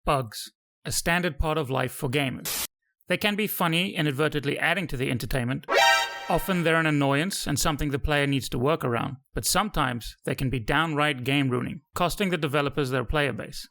Bugs, a standard part of life for gamers. They can be funny, inadvertently adding to the entertainment. Often they're an annoyance and something the player needs to work around, but sometimes they can be downright game ruining, costing the developers their player base.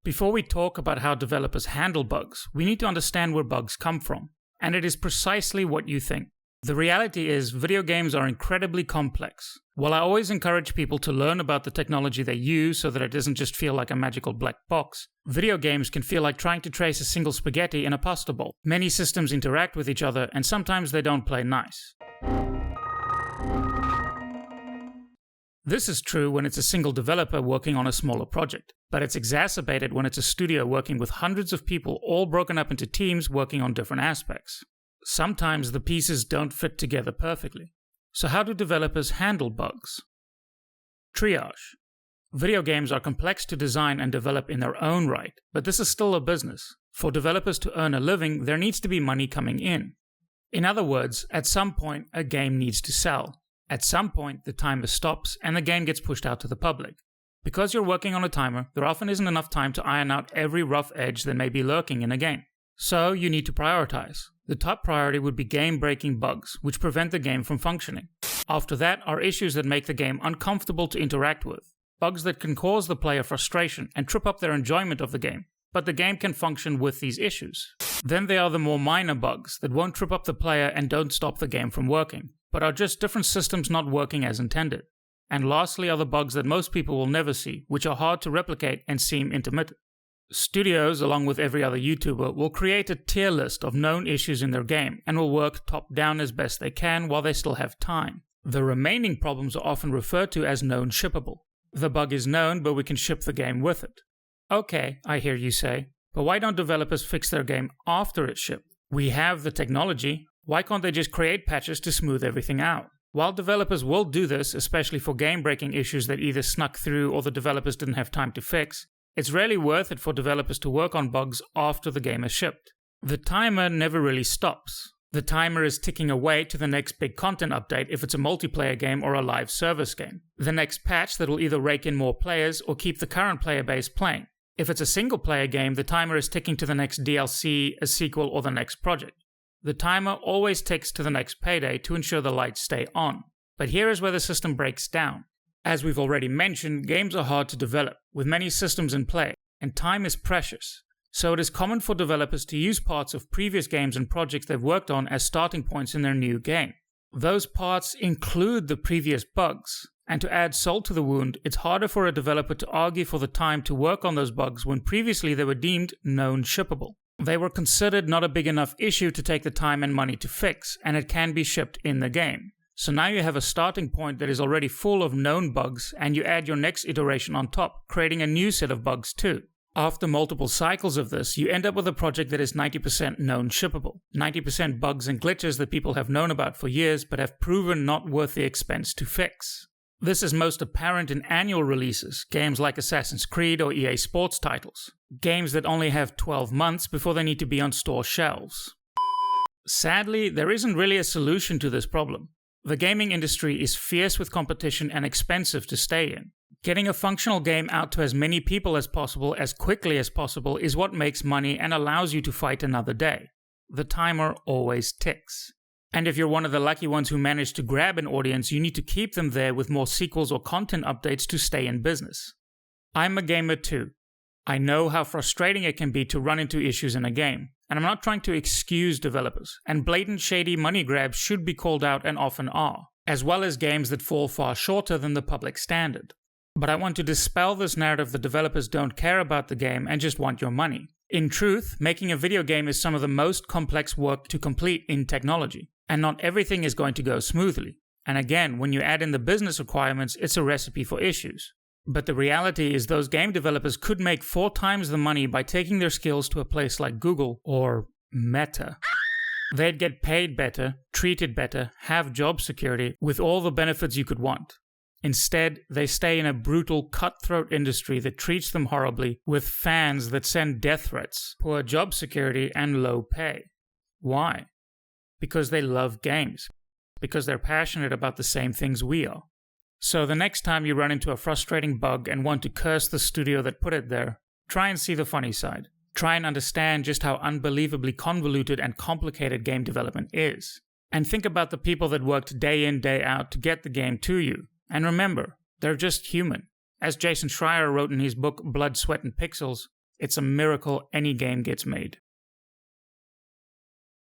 Before we talk about how developers handle bugs, we need to understand where bugs come from, and it is precisely what you think. The reality is, video games are incredibly complex. While I always encourage people to learn about the technology they use so that it doesn't just feel like a magical black box, video games can feel like trying to trace a single spaghetti in a pasta bowl. Many systems interact with each other, and sometimes they don't play nice. This is true when it's a single developer working on a smaller project, but it's exacerbated when it's a studio working with hundreds of people all broken up into teams working on different aspects. Sometimes the pieces don't fit together perfectly. So how do developers handle bugs? Triage. Video games are complex to design and develop in their own right, but this is still a business. For developers to earn a living, there needs to be money coming in. In other words, at some point, a game needs to sell. At some point, the timer stops and the game gets pushed out to the public. Because you're working on a timer, there often isn't enough time to iron out every rough edge that may be lurking in a game. So you need to prioritize. The top priority would be game-breaking bugs, which prevent the game from functioning. After that are issues that make the game uncomfortable to interact with. Bugs that can cause the player frustration and trip up their enjoyment of the game, but the game can function with these issues. Then there are the more minor bugs that won't trip up the player and don't stop the game from working, but are just different systems not working as intended. And lastly are the bugs that most people will never see, which are hard to replicate and seem intermittent. Studios, along with every other YouTuber, will create a tier list of known issues in their game and will work top-down as best they can while they still have time. The remaining problems are often referred to as known shippable. The bug is known, but we can ship the game with it. Okay, I hear you say, but why don't developers fix their game after it's shipped? We have the technology, why can't they just create patches to smooth everything out? While developers will do this, especially for game-breaking issues that either snuck through or the developers didn't have time to fix, it's rarely worth it for developers to work on bugs after the game is shipped. The timer never really stops. The timer is ticking away to the next big content update if it's a multiplayer game or a live service game. The next patch that will either rake in more players or keep the current player base playing. If it's a single player game, the timer is ticking to the next DLC, a sequel, or the next project. The timer always ticks to the next payday to ensure the lights stay on. But here is where the system breaks down. As we've already mentioned, games are hard to develop, with many systems in play, and time is precious. So it is common for developers to use parts of previous games and projects they've worked on as starting points in their new game. Those parts include the previous bugs, and to add salt to the wound, it's harder for a developer to argue for the time to work on those bugs when previously they were deemed known shippable. They were considered not a big enough issue to take the time and money to fix, and it can be shipped in the game. So now you have a starting point that is already full of known bugs, and you add your next iteration on top, creating a new set of bugs too. After multiple cycles of this, you end up with a project that is 90% known shippable, 90% bugs and glitches that people have known about for years but have proven not worth the expense to fix. This is most apparent in annual releases, games like Assassin's Creed or EA Sports titles, games that only have 12 months before they need to be on store shelves. Sadly, there isn't really a solution to this problem. The gaming industry is fierce with competition and expensive to stay in. Getting a functional game out to as many people as possible as quickly as possible is what makes money and allows you to fight another day. The timer always ticks. And if you're one of the lucky ones who manage to grab an audience, you need to keep them there with more sequels or content updates to stay in business. I'm a gamer too. I know how frustrating it can be to run into issues in a game, and I'm not trying to excuse developers, and blatant shady money grabs should be called out and often are, as well as games that fall far shorter than the public standard. But I want to dispel this narrative that developers don't care about the game and just want your money. In truth, making a video game is some of the most complex work to complete in technology, and not everything is going to go smoothly. And again, when you add in the business requirements, it's a recipe for issues. But the reality is those game developers could make 4 times the money by taking their skills to a place like Google or Meta. They'd get paid better, treated better, have job security, with all the benefits you could want. Instead, they stay in a brutal, cutthroat industry that treats them horribly, with fans that send death threats, poor job security, and low pay. Why? Because they love games. Because they're passionate about the same things we are. So the next time you run into a frustrating bug and want to curse the studio that put it there, Try and see the funny side. Try and understand just how unbelievably convoluted and complicated game development is. And think about the people that worked day in, day out to get the game to you. And remember, they're just human. As Jason Schreier wrote in his book Blood, Sweat, and Pixels, it's a miracle any game gets made.